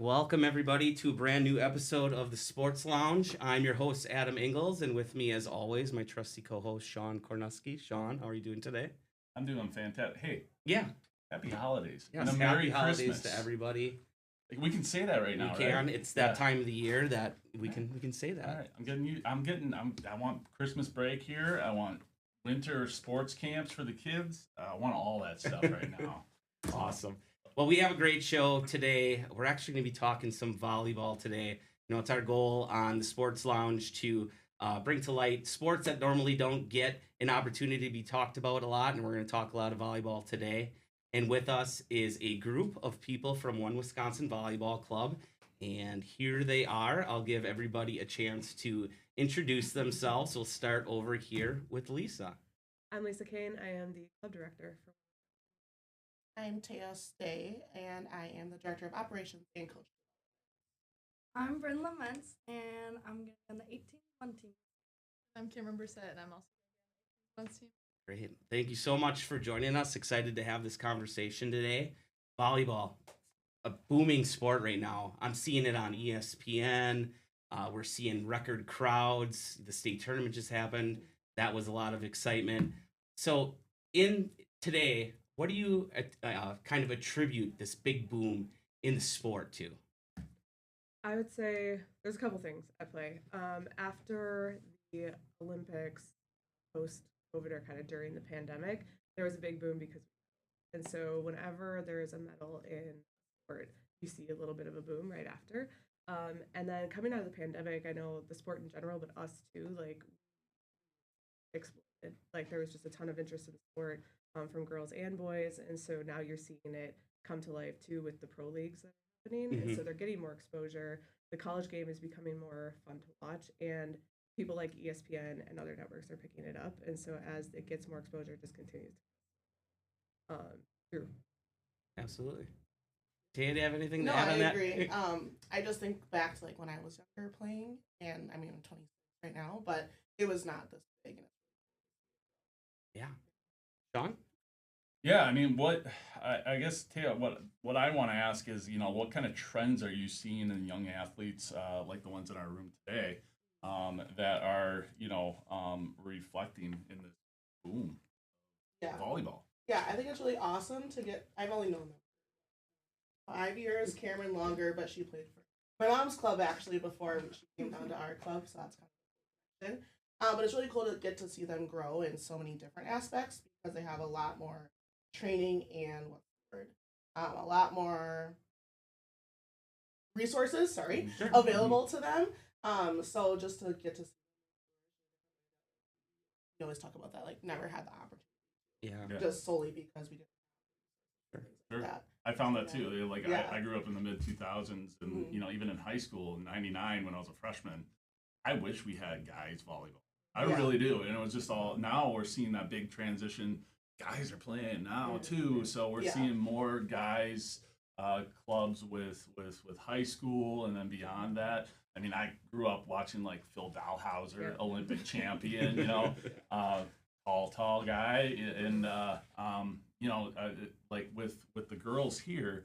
Welcome, everybody, to a brand new episode of the Sports Lounge. I'm your host, Adam Ingalls, and with me, as always, my trusty co host, Sean Kornuski. Sean, how are you doing today? I'm doing fantastic. Hey, Yeah. happy holidays Yes, and a happy Merry holidays Christmas to everybody. We can say that right We now, can. right? It's that time of the year that we can say that. All right, I'm getting you. I want Christmas break here. I want winter sports camps for the kids. I want all that stuff right now. Awesome. Well, we have a great show today. We're actually going to be talking some volleyball today. It's our goal on the Sports Lounge to bring to light sports that normally don't get an opportunity to be talked about a lot, and we're going to talk a lot of volleyball today. And with us is a group of people from One Wisconsin Volleyball Club, and here they are. I'll give everybody a chance to introduce themselves. We'll start over here with Lisa. I'm Lisa Kane. I am the club director for. I'm Taya Stay, and I am the Director of Operations and Coach. I'm Bryn Laments, and I'm going to be on the 18-1 team. I'm Cameron Brissett, and I'm also on the team. Great. Thank you so much for joining us. Excited to have this conversation today. Volleyball, a booming sport right now. I'm seeing it on ESPN. We're seeing record crowds. The state tournament just happened. That was a lot of excitement. So, in today, what do you kind of attribute this big boom in the sport to? I would say there's a couple things at play. After the Olympics, post COVID or kind of during the pandemic, there was a big boom and so whenever there is a medal in sport, you see a little bit of a boom right after. And then coming out of the pandemic, I know the sport in general, but us too, like exploded. Like there was just a ton of interest in the sport from girls and boys, and so now you're seeing it come to life too with the pro leagues that are happening, and so they're getting more exposure. The college game is becoming more fun to watch, and people like ESPN and other networks are picking it up, and so as it gets more exposure, it just continues. Through. Absolutely. Taya, do you have anything No, to add I on that? agree. I just think back to like when I was younger playing, and I mean I'm 26 right now, but it was not this big. Yeah. Sean? Yeah, I mean, I guess Taya, what I want to ask is, what kind of trends are you seeing in young athletes like the ones in our room today that are reflecting in this boom Yeah. volleyball? Yeah, I think it's really awesome to get. I've only known them 5 years, Cameron longer, but she played for my mom's club actually before she came down to our club, so that's kind of interesting. But it's really cool to get to see them grow in so many different aspects because they have a lot more training and a lot more resources. Available to them. So just to get to, we always talk about that, like never had the opportunity. Yeah. Just solely because we didn't. Sure. That. I found that too. Like Yeah. I grew up in the mid 2000s, and even in high school in '99 when I was a freshman, I wish we had guys volleyball. I really do. And it was just all. Now we're seeing that big transition. Guys are playing now too, so we're seeing more guys clubs with high school and then beyond that. I mean, I grew up watching like Phil Dahlhauser, Olympic champion, tall guy, and like with the girls here,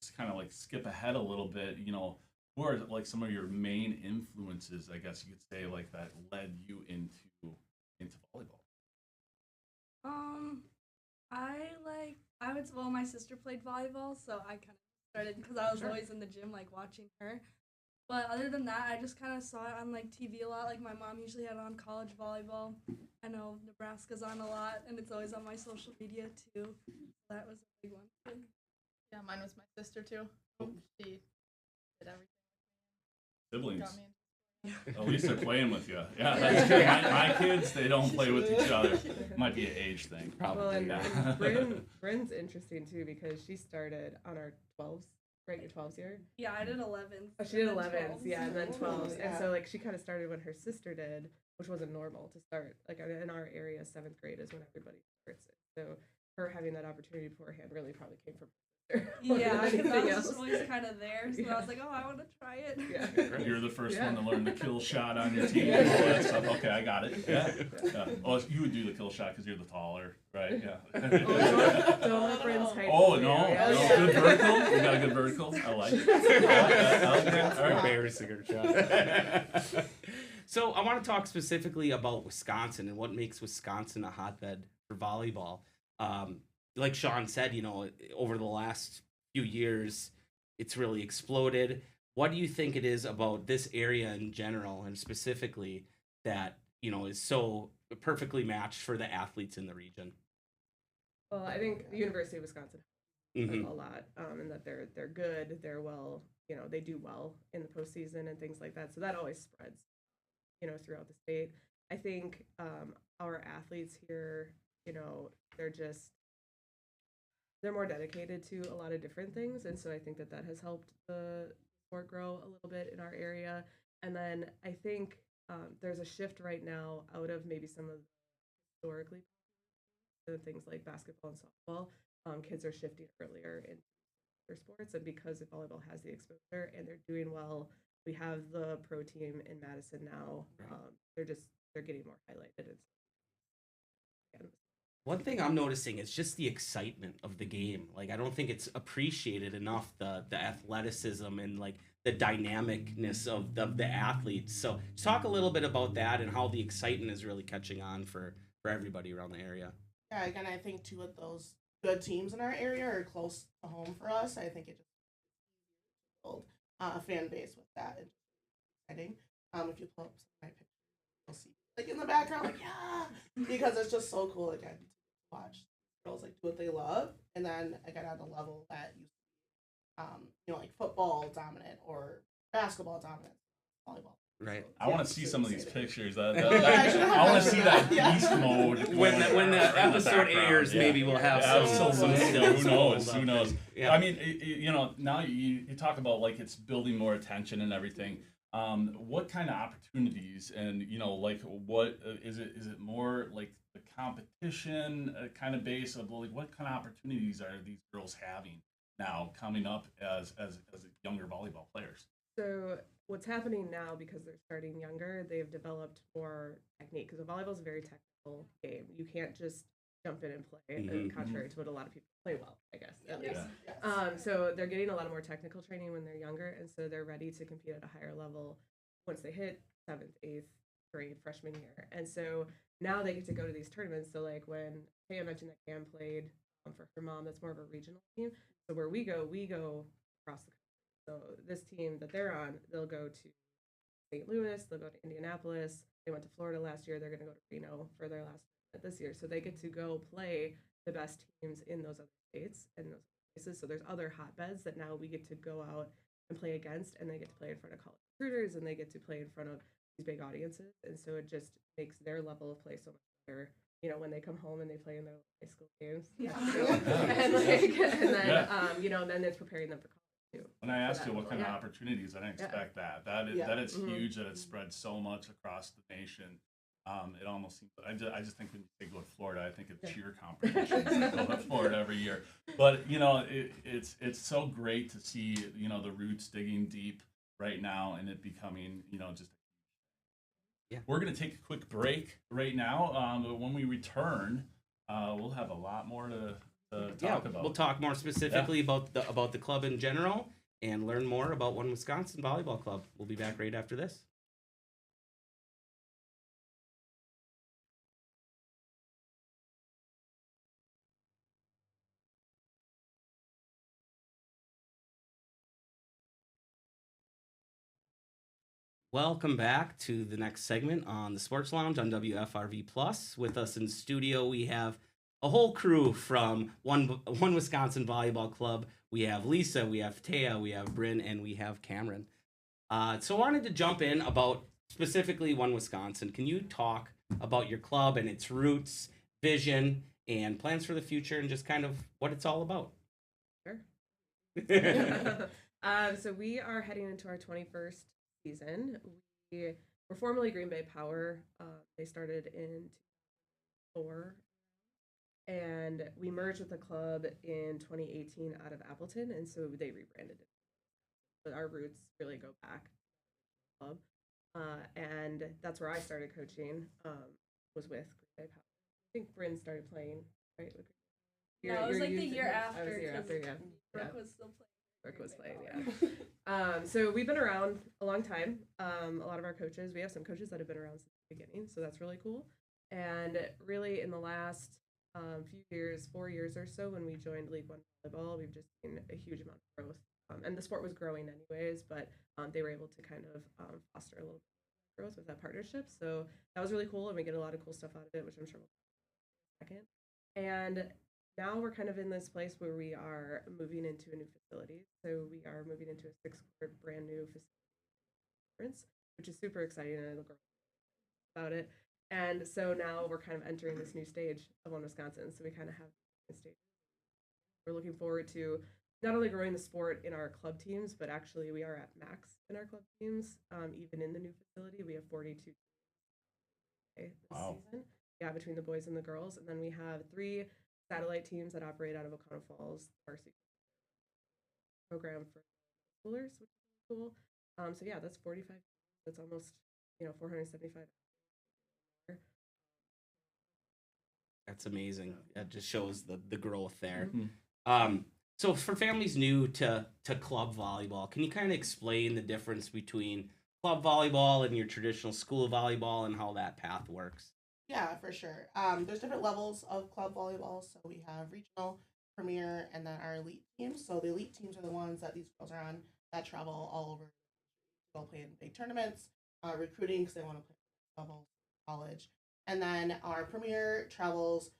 just kind of like skip ahead a little bit, who are like some of your main influences, I guess you could say, like that led you into volleyball? My sister played volleyball, so I kind of started because I was always in the gym, like watching her. But other than that, I just kind of saw it on like TV a lot. Like my mom usually had on college volleyball. I know Nebraska's on a lot, and it's always on my social media too. That was a big one. Yeah, mine was my sister too. She did everything. Siblings. Got me into At least they're playing with you. Yeah, that's true. My kids, they don't play with each other. Might be an age thing. Probably. Well, Yeah. and Bryn's interesting too because she started on our 12s, right? Your 12s year. Yeah, I did 11s. Oh, she did 11s, yeah, and then 12s, Yeah. and so like she kind of started when her sister did, which wasn't normal to start. Like in our area, 7th grade is when everybody starts it. So her having that opportunity beforehand really probably came from more Yeah, than because I anything was else. just always kind of there, so I Yeah. was like, oh, I want to try it. Yeah. You're the first Yeah. one to learn the kill shot on your team Yeah. and all that stuff. Okay, I got it. Yeah. Oh, you would do the kill shot because you're the taller, right? Yeah. Don't let Bryn's height Oh, fool you. no. Yeah. No. Good vertical. You got a good vertical. I like it. I like that. All right. Embarrassing her shot. So I want to talk specifically about Wisconsin and what makes Wisconsin a hotbed for volleyball. Like Sean said, over the last few years, it's really exploded. What do you think it is about this area in general and specifically that, is so perfectly matched for the athletes in the region? Well, I think the University of Wisconsin Hmm. a lot, and that they're good, they're well, they do well in the postseason and things like that. So that always spreads, throughout the state. I think our athletes here, they're just they're more dedicated to a lot of different things, and so I think that has helped the sport grow a little bit in our area. And then I think there's a shift right now out of maybe some of the historically things like basketball and softball. Kids are shifting earlier in their sports, and because volleyball has the exposure and they're doing well, we have the pro team in Madison now. They're getting more highlighted. And One thing I'm noticing is just the excitement of the game. Like I don't think it's appreciated enough the athleticism and like the dynamicness of the athletes. So just talk a little bit about that and how the excitement is really catching on for everybody around the area. Yeah, again, I think two of those good teams in our area are close to home for us. I think it just build a fan base with that. It's exciting. If you pull up some of my pictures, you'll see like in the background, like yeah, because it's just so cool again to watch girls like do what they love, and then again at a level that like football dominant or basketball dominant, volleyball. Right. So, I want to it's see super some of these exciting. pictures. I I want to see that Yeah. beast mode. When the in episode background. airs, Yeah. maybe we'll have Yeah, some absolutely. stills. Who knows? pulled Who up. knows? Yeah. I mean, now you talk about like it's building more attention and everything. What kind of opportunities and like what is it? Is it more like the competition kind of base of like what kind of opportunities are these girls having now coming up as younger volleyball players? So what's happening now, because they're starting younger, they've developed more technique, because volleyball is a very technical game. You can't just jump in and play, Mhm. contrary to what a lot of people play well, I guess, at Yes, least. yes. So they're getting a lot of more technical training when they're younger, and so they're ready to compete at a higher level once they hit seventh, eighth grade, freshman year. And so now they get to go to these tournaments. So like when Taya mentioned that Cam played for her mom, that's more of a regional team. So where we go across the country. So this team that they're on, they'll go to St. Louis, they'll go to Indianapolis. They went to Florida last year. They're going to go to Reno for their last this year. So they get to go play the best teams in those other states and those places. So there's other hotbeds that now we get to go out and play against, and they get to play in front of college recruiters, and they get to play in front of these big audiences. And so it just makes their level of play so much better. When they come home and they play in their high school games, Yeah. and then it's preparing them for college too. When I asked you what kind of Yeah. opportunities, I didn't Yeah. expect that. Yeah. That is Mhm. huge. That it's spread so much across the nation. It almost seems. I just think when you go to Florida, I think of Yeah. cheer competitions that go to Florida every year. But it's so great to see the roots digging deep right now and it becoming just. Yeah. We're gonna take a quick break right now. But when we return, we'll have a lot more to talk about. We'll talk more specifically about the club in general and learn more about One Wisconsin Volleyball Club. We'll be back right after this. Welcome back to the next segment on the Sports Lounge on WFRV Plus. With us in studio, we have a whole crew from One Wisconsin Volleyball Club. We have Lisa, we have Taya, we have Bryn, and we have Cameron. So I wanted to jump in about specifically One Wisconsin. Can you talk about your club and its roots, vision, and plans for the future, and just kind of what it's all about? Sure. So we are heading into our 21st season. We're formerly Green Bay Power. They started in 2004. and we merged with the club in 2018 out of Appleton, and so they rebranded it. But our roots really go back to the club, and that's where I started coaching. Was with Green Bay Power. I think Bryn started playing right. No, it was like the year I was after. the year after, yeah. Brooke Yeah. was still playing. Brooke was playing, yeah. So we've been around a long time. A lot of our coaches, we have some coaches that have been around since the beginning, so that's really cool. And really, in the last few years, 4 years or so, when we joined League One volleyball, we've just seen a huge amount of growth. And the sport was growing anyways, but they were able to kind of foster a little bit of growth with that partnership. So that was really cool, and we get a lot of cool stuff out of it, which I'm sure we'll talk about in a second. And now we're kind of in this place where we are moving into a new facility. So we are moving into a 6-court brand new facility, which is super exciting, and it'll grow about it. And so now we're kind of entering this new stage of One Wisconsin. So we kind of have this stage. We're looking forward to not only growing the sport in our club teams, but actually we are at max in our club teams. Even in the new facility, we have 42 this season. Yeah, between the boys and the girls. And then we have 3 satellite teams that operate out of O'Connell Falls, varsity program for schoolers, which is really cool. So yeah, that's 45. That's almost 475. That's amazing. That just shows the growth there. Mm-hmm. So for families new to club volleyball, can you kind of explain the difference between club volleyball and your traditional school volleyball and how that path works? Yeah, for sure. There's different levels of club volleyball. So we have regional, premier, and then our elite teams. So the elite teams are the ones that these girls are on that travel all over. They'll play in big tournaments, recruiting because they want to play level college. And then our premier travels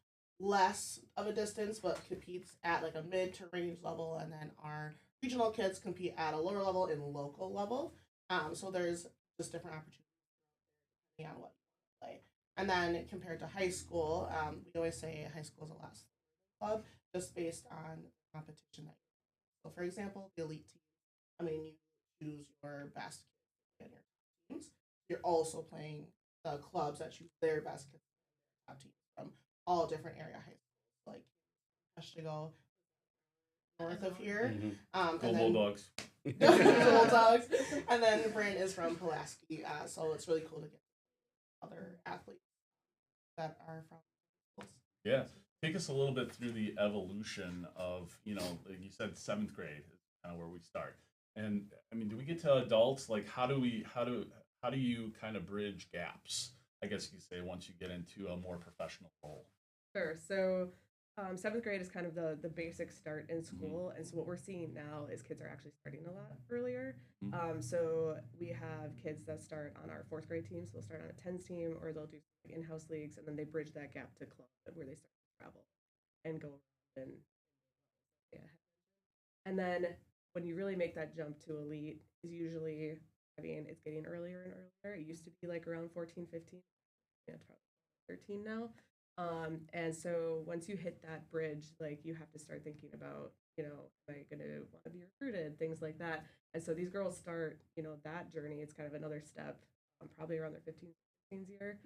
less of a distance, but competes at like a mid to range level. And then our regional kids compete at a lower level in local level. So there's just different opportunities depending on what you want to play. And then compared to high school, we always say high school is a last club just based on the competition that you play. So, for example, the elite team, I mean, you choose your best kids in your top teams. You're also playing the clubs that choose their best kids in their top teams from all different area high schools, like Peshtigo, north of here. Go Bulldogs. Bulldogs. And then Brand is from Pulaski, so it's really cool to get other athletes that are from schools. Yeah. Take us a little bit through the evolution of, like you said, 7th grade is kind of where we start. And I mean, do we get to adults? Like, how do you kind of bridge gaps? I guess you could say once you get into a more professional role. Sure. So 7th grade is kind of the basic start in school. And so what we're seeing now is kids are actually starting a lot earlier. So we have kids that start on our 4th grade team. So they'll start on a 10s team, or they'll do in-house leagues, and then they bridge that gap to club where they start to travel and go around and yeah. And then when you really make that jump to elite is usually, I mean, it's getting earlier and earlier. It used to be like around 14, 15. Yeah, it's probably 13 now. And so once you hit that bridge, like you have to start thinking about, am I going to want to be recruited, things like that. And so these girls start, that journey. It's kind of another step, probably around their 15, 16 year.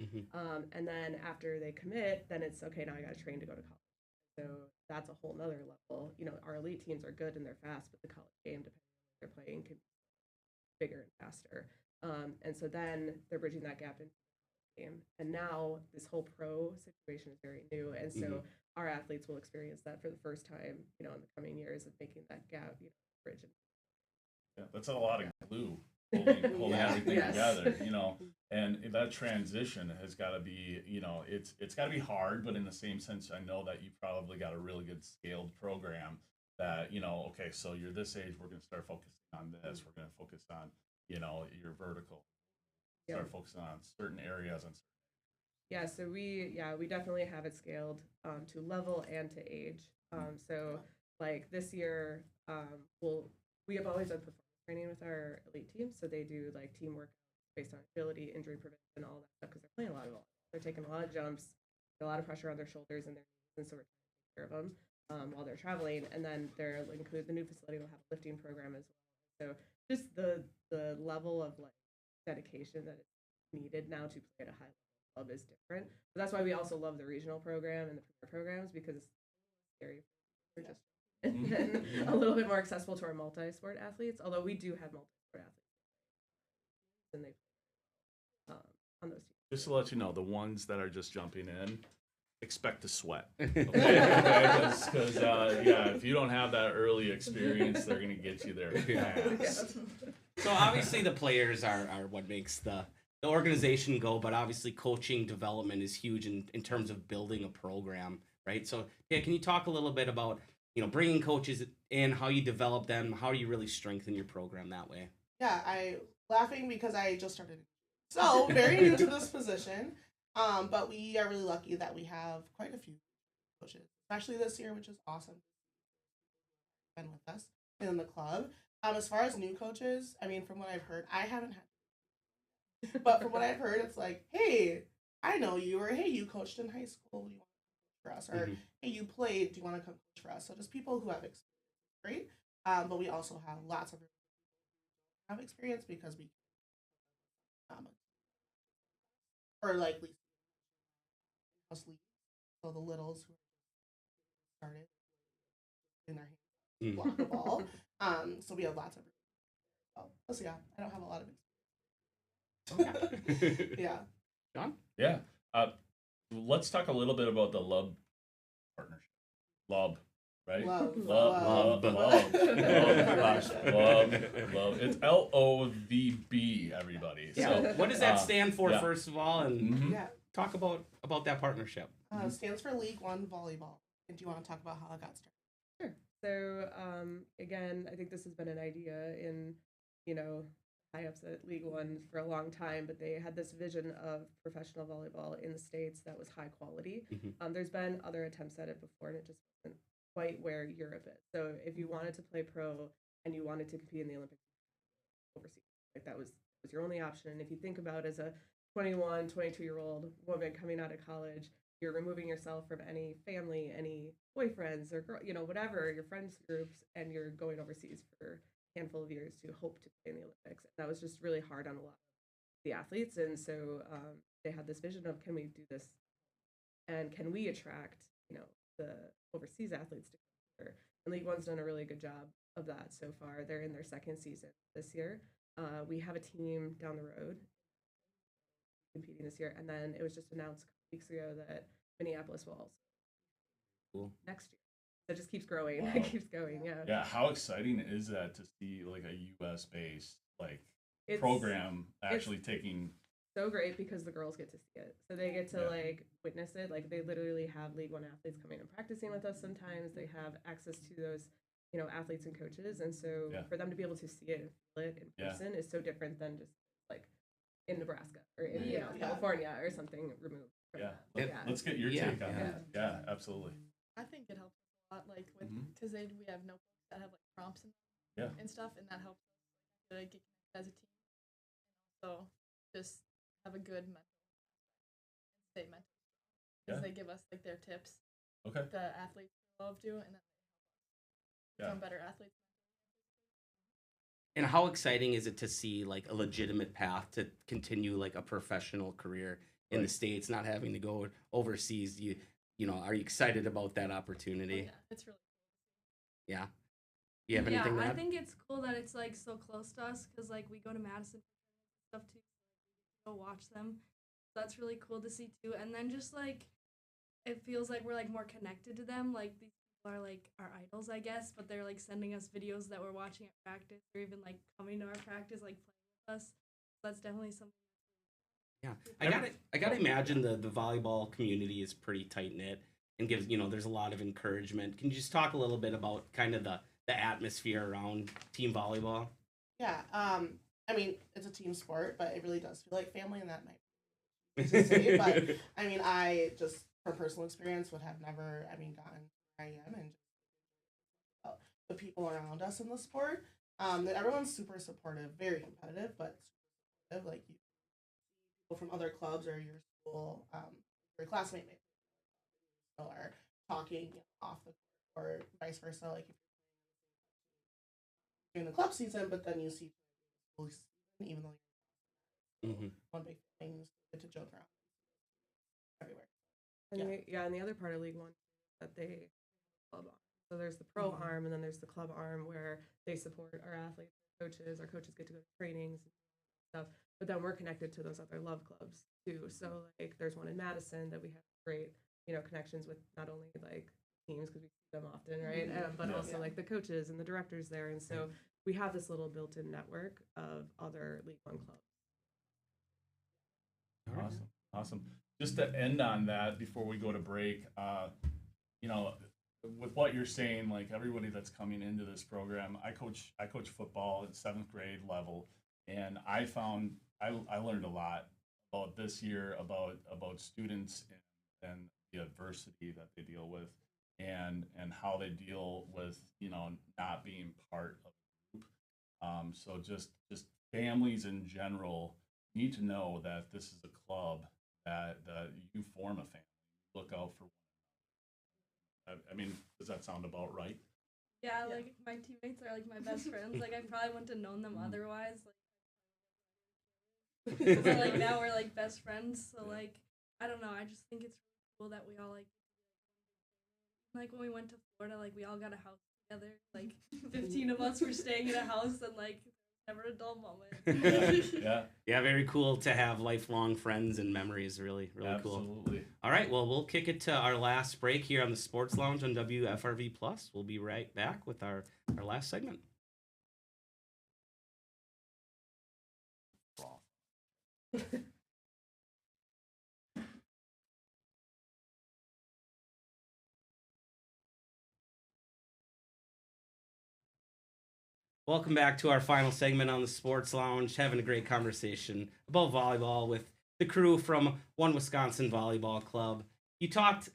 And then after they commit, then it's okay, now I got to train to go to college. So that's a whole nother level. Our elite teams are good and they're fast, but the college game, depending on what they're playing, can be bigger and faster. And so then they're bridging that gap into game. And now this whole pro situation is very new. And so our athletes will experience that for the first time, in the coming years of making that gap, bridge. Yeah, that's a lot of glue holding everything together, and that transition has got to be, it's got to be hard, but in the same sense, I know that you probably got a really good scaled program that, okay, so you're this age, we're going to start focusing on this, we're going to focus on, your vertical, start focusing on certain areas and yeah, so we definitely have it scaled to level and to age. So like this year, we have always done performance training with our elite team. So they do like teamwork based on agility, injury prevention, all that stuff because they're playing a lot of volleyball. They're taking a lot of jumps, a lot of pressure on their shoulders and their knees, and so we're trying to take care of them while they're traveling. And then they're include the new facility will have a lifting program as well. So just the level of like dedication that is needed now to play at a high level club is different. But that's why we also love the regional program and the premier programs because it's scary. We're just and a little bit more accessible to our multi-sport athletes. Although we do have multi-sport athletes, and they um, on those teams. Just to let you know, the ones that are just jumping in, expect to sweat. Okay, because yeah, if you don't have that early experience, they're gonna get you there fast. So obviously the players are what makes the organization go, but obviously coaching development is huge in terms of building a program, right? So yeah, can you talk a little bit about bringing coaches in, how you develop them, how you really strengthen your program that way? Yeah, I laughing because I just started, so very new to this position. But we are really lucky that we have quite a few coaches, especially this year, which is awesome. Been with us in the club. As far as new coaches, I mean, from what I've heard, I haven't had, but from what I've heard, it's like, hey, I know you, or hey, you coached in high school. Do you want to coach for us? Or hey, you played. Do you want to come coach for us? So just people who have experience, great. But we also have lots of people who have experience because we or like least house league. So the littles who started in their hands block the ball. So we have lots of. Oh, so yeah, I don't have a lot of experience. Yeah. John? Yeah. Let's talk a little bit about the Lub partnership. Lub, right? Love. Love. It's LOVB, everybody. Yeah. So, what does that stand for, yeah. first of all, and Yeah. talk about that partnership? Stands for League One Volleyball. And do you want to talk about how it got started? Sure. So again, I think this has been an idea in high ups at League One for a long time, but they had this vision of professional volleyball in the States that was high quality. There's been other attempts at it before, and it just wasn't quite where Europe is. So if you wanted to play pro and you wanted to compete in the Olympics overseas, like that was your only option. And if you think about as a 21, 22-year-old woman coming out of college, you're removing yourself from any family, any boyfriends or whatever, your friends groups, and you're going overseas for handful of years to hope to play in the Olympics. And that was just really hard on a lot of the athletes. And so they had this vision of, can we do this? And can we attract, the overseas athletes to come here? And League One's done a really good job of that so far. They're in their second season this year. We have a team down the road competing this year. And then it was just announced a couple weeks ago that Minneapolis will also next year. So it just keeps growing. Wow. It keeps going. Yeah. Yeah. How exciting is that to see like a U.S. based program actually taking? So great because the girls get to see it. So they get to witness it. Like they literally have League One athletes coming and practicing with us sometimes. They have access to those, athletes and coaches. And so for them to be able to see it and feel it in person is so different than just like in Nebraska or in California or something removed from that. Let's get your take on that. Yeah, absolutely. I think it helps a lot, like with because we have notebooks that have like prompts and stuff, and that helps us like, get connected as a team, and also just have a good mental and stay mental because they give us like their tips. Okay. The athletes love to, and then they help us become better athletes. And how exciting is it to see like a legitimate path to continue like a professional career in the States, not having to go overseas? Are you excited about that opportunity? Yeah, it's really cool. Yeah. You have anything to add? I think it's cool that it's like so close to us because like we go to Madison and stuff too. So, go watch them. That's really cool to see too. And then just like it feels like we're like more connected to them. Like these people are like our idols, I guess, but they're like sending us videos that we're watching at practice or even like coming to our practice, like playing with us. That's definitely something. Yeah, I gotta imagine the volleyball community is pretty tight knit and gives there's a lot of encouragement. Can you just talk a little bit about kind of the atmosphere around team volleyball? Yeah, I mean it's a team sport, but it really does feel like family, and that might be to say. But I mean, I just from personal experience would have never, gotten where I am, and just the people around us in the sport. That everyone's super supportive, very competitive, but supportive. Like you from other clubs or your school, your classmate maybe still are talking off the court or vice versa. Like if you're in the club season, but then you see school season, even though you're one big thing, you get to joke around. And the other part of League One that they club arm. So there's the pro arm, and then there's the club arm where they support our athletes, coaches. Our coaches get to go to trainings and stuff. But then we're connected to those other love clubs too. So like there's one in Madison that we have great, connections with, not only like teams because we see them often, right? But also like the coaches and the directors there. And so we have this little built-in network of other League One clubs. Awesome. Just to end on that before we go to break, with what you're saying, like everybody that's coming into this program, I coach football at 7th grade level, and I found I learned a lot about this year about students and the adversity that they deal with, and how they deal with not being part of a group. So just families in general need to know that this is a club that you form a family, look out for. I mean, does that sound about right? Yeah, like my teammates are like my best friends. Like I probably wouldn't have known them otherwise. Like, but like now we're like best friends. So like I don't know. I just think it's really cool that we all like when we went to Florida, like we all got a house together. Like 15 of us were staying in a house, and like never a dull moment. Yeah, very cool to have lifelong friends and memories. Really cool. Absolutely. All right, well, we'll kick it to our last break here on the Sports Lounge on WFRV Plus. We'll be right back with our last segment. Welcome back to our final segment on the Sports Lounge. Having a great conversation about volleyball with the crew from One Wisconsin Volleyball Club. You talked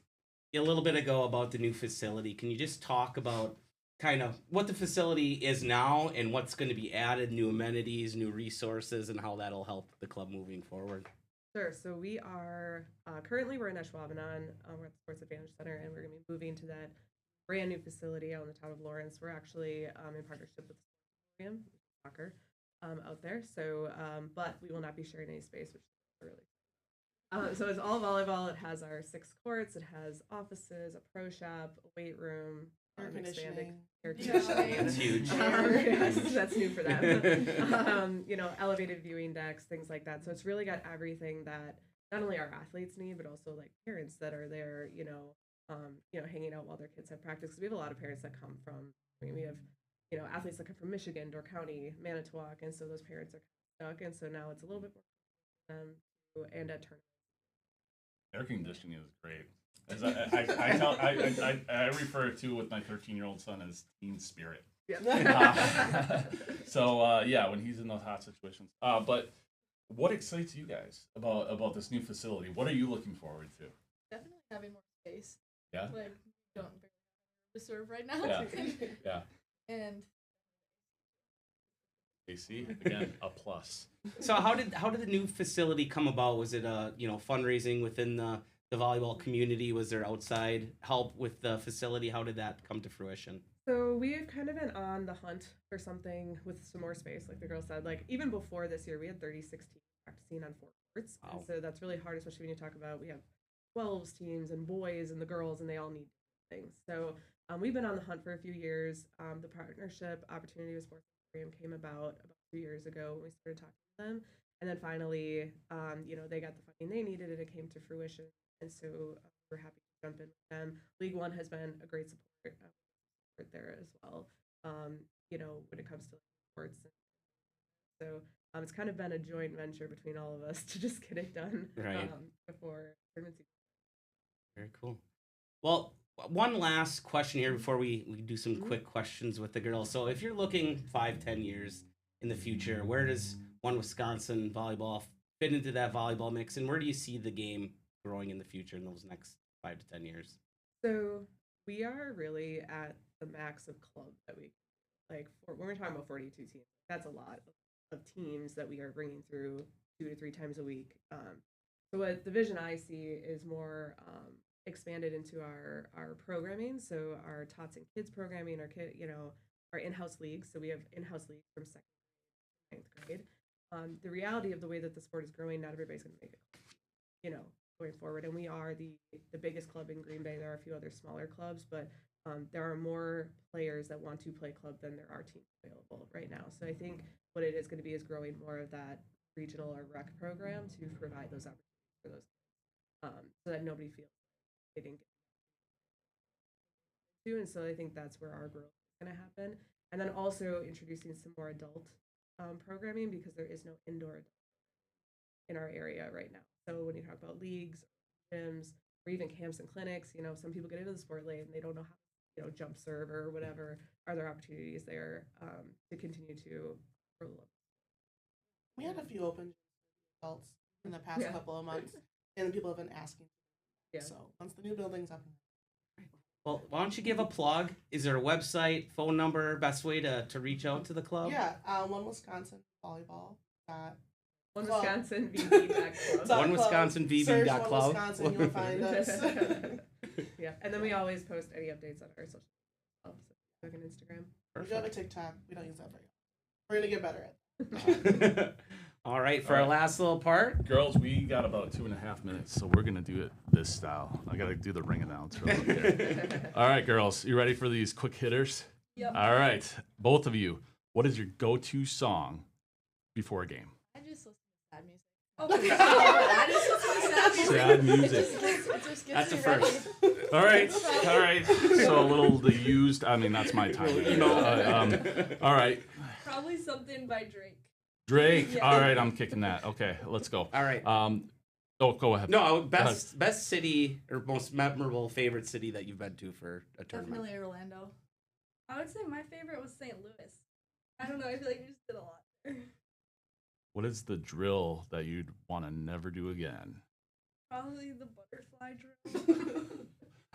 a little bit ago about the new facility. Can you just talk about kind of what the facility is now and what's going to be added, new amenities, new resources, and how that'll help the club moving forward? Sure. So we are currently we're in Ashwaubenon. We're at the Sports Advantage Center, and we're going to be moving to that brand new facility out in the town of Lawrence. We're actually in partnership with soccer out there. So, but we will not be sharing any space, which is really so it's all volleyball. It has our 6 courts. It has offices, a pro shop, a weight room, air conditioning. That's huge. Yes, that's new for them. Elevated viewing decks, things like that. So it's really got everything that not only our athletes need, but also like parents that are there, hanging out while their kids have practice. Because we have a lot of parents that come from. We have athletes that come from Michigan, Door County, Manitowoc, and so those parents are stuck. And so now it's a little bit more for them and at tournaments. Air conditioning is great. As I refer to with my 13-year-old son as teen spirit. Yeah. When he's in those hot situations. But what excites you guys about this new facility? What are you looking forward to? Definitely having more space. Yeah. Like we don't to serve right now. Yeah. And AC again, a plus. So how did the new facility come about? Was it fundraising within the volleyball community? Was there outside help with the facility? How did that come to fruition? So we have kind of been on the hunt for something with some more space, like the girl said. Like even before this year, we had 36 teams practicing on 4 courts. Wow. And so that's really hard, especially when you talk about we have 12s teams and boys and the girls, and they all need things. So we've been on the hunt for a few years. The partnership opportunity with Sports Program came about 2 years ago when we started talking to them. And then finally, they got the funding they needed and it came to fruition. And so we're happy to jump in with them. League One has been a great support there as well, when it comes to sports. So it's kind of been a joint venture between all of us to just get it done before tournament season. Very cool. Well, one last question here before we do some quick questions with the girls. So if you're looking 5-10 years in the future, where does One Wisconsin Volleyball fit into that volleyball mix, and where do you see the game growing in the future in those next 5 to 10 years? So we are really at the max of club that we when we're talking about 42 teams. That's a lot of teams that we are bringing through 2 to 3 times a week. So what the vision I see is more expanded into our programming. So our Tots and Kids programming, our in-house leagues. So we have in-house leagues from 2nd grade to 9th grade. The reality of the way that the sport is growing, not everybody's going to make it. going forward. And we are the biggest club in Green Bay. There are a few other smaller clubs, but there are more players that want to play club than there are teams available right now. So I think what it is going to be is growing more of that regional or rec program to provide those opportunities for those kids, so that nobody feels they didn't get to. And so I think that's where our growth is going to happen. And then also introducing some more adult programming, because there is no indoor in our area right now. So when you talk about leagues, gyms, or even camps and clinics, some people get into the sport late and they don't know how to, jump serve or whatever. Are there opportunities there to continue to grow? We had a few open adults in the past couple of months, and people have been asking. Yeah. So once the new building's up. Well, why don't you give a plug? Is there a website, phone number, best way to reach out to the club? Yeah, One Wisconsin Volleyball. OneWisconsinVB.club. OneWisconsinVB.club. One Wisconsin, you'll find us. Yeah, and then we always post any updates on our social media, so Facebook and Instagram. Perfect. We do have a TikTok. We don't use that very often. We're gonna get better at that. All right, for our last little part. Girls, we got about 2.5 minutes, so we're going to do it this style. I got to do the ring announce real quick here. All right, girls, you ready for these quick hitters? Yep. All right, both of you, what is your go-to song before a game? I just listen to sad music. Okay, I just listen to sad music. Sad music. It just That's a me first. ready. All right. So a little the used, I mean, that's my time. All right. Probably something by Drake. Drake. Yeah. All right, I'm kicking that. Okay, let's go. All right. Go ahead. No, best city or most memorable favorite city that you've been to for a tournament. Definitely Orlando. I would say my favorite was St. Louis. I don't know. I feel like we just did a lot there. What is the drill that you'd want to never do again? Probably the butterfly drill.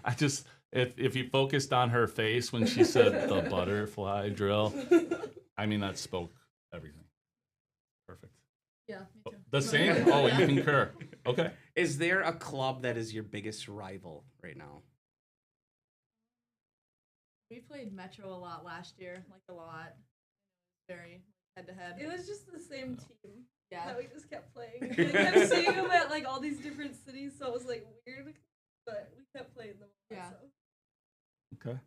I just, if you focused on her face when she said the butterfly drill, I mean, that spoke everything. Perfect. Yeah, me too. The same? Oh, you concur. Okay. Is there a club that is your biggest rival right now? We played Metro a lot last year, like a lot. Very head to head. It was just the same team. Yeah. That we just kept playing. We kept seeing them at like all these different cities, so it was like weird, but we kept playing them. Yeah. Okay.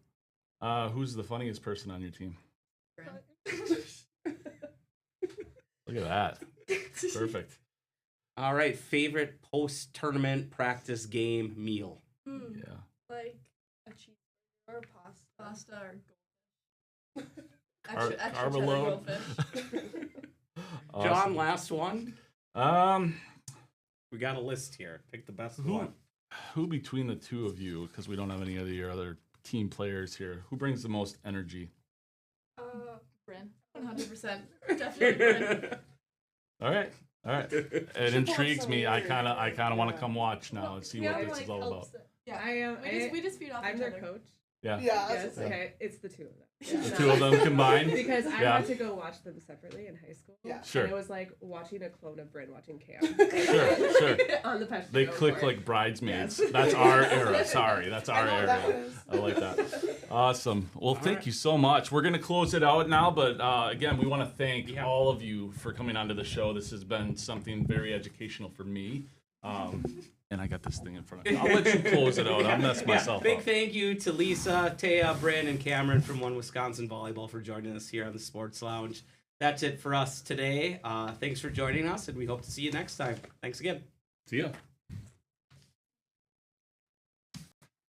Who's the funniest person on your team? Look at that. Perfect. All right, favorite post-tournament practice game meal? Yeah. Like a cheeseburger or pasta or Car- extra carb cheddar alone. goldfish. John, Awesome. last one. We got a list here. Pick the best one. Who between the two of you, because we don't have any of your other team players here, who brings the most energy? Bryn. 100%. Definitely Bryn. All right. It intrigues me. I kind of want to come watch now and see what this is all about. Yeah, I am. we just feed off I'm each their other. coach. Yeah. Yes. Okay. It's the two of them. The two of them combined. Because I Yeah. had to go watch them separately in high school. Yeah. Sure. And it was like watching a clone of Bryn watching Cam. Sure. On the Peshtigo They click court. like bridesmaids. Yes. That's our era. Sorry, that's our I know era. that is. I like that. Awesome. Well, thank you so much. We're gonna close it out now, but again, we want to thank all of you for coming onto the show. This has been something very educational for me. And I got this thing in front of me. I'll let you close it out. I'll mess myself Big up. thank you to Lisa, Taya, Bryn, and Cameron from One Wisconsin Volleyball for joining us here on the Sports Lounge. That's it for us today. Thanks for joining us, and we hope to see you next time. Thanks again. See ya.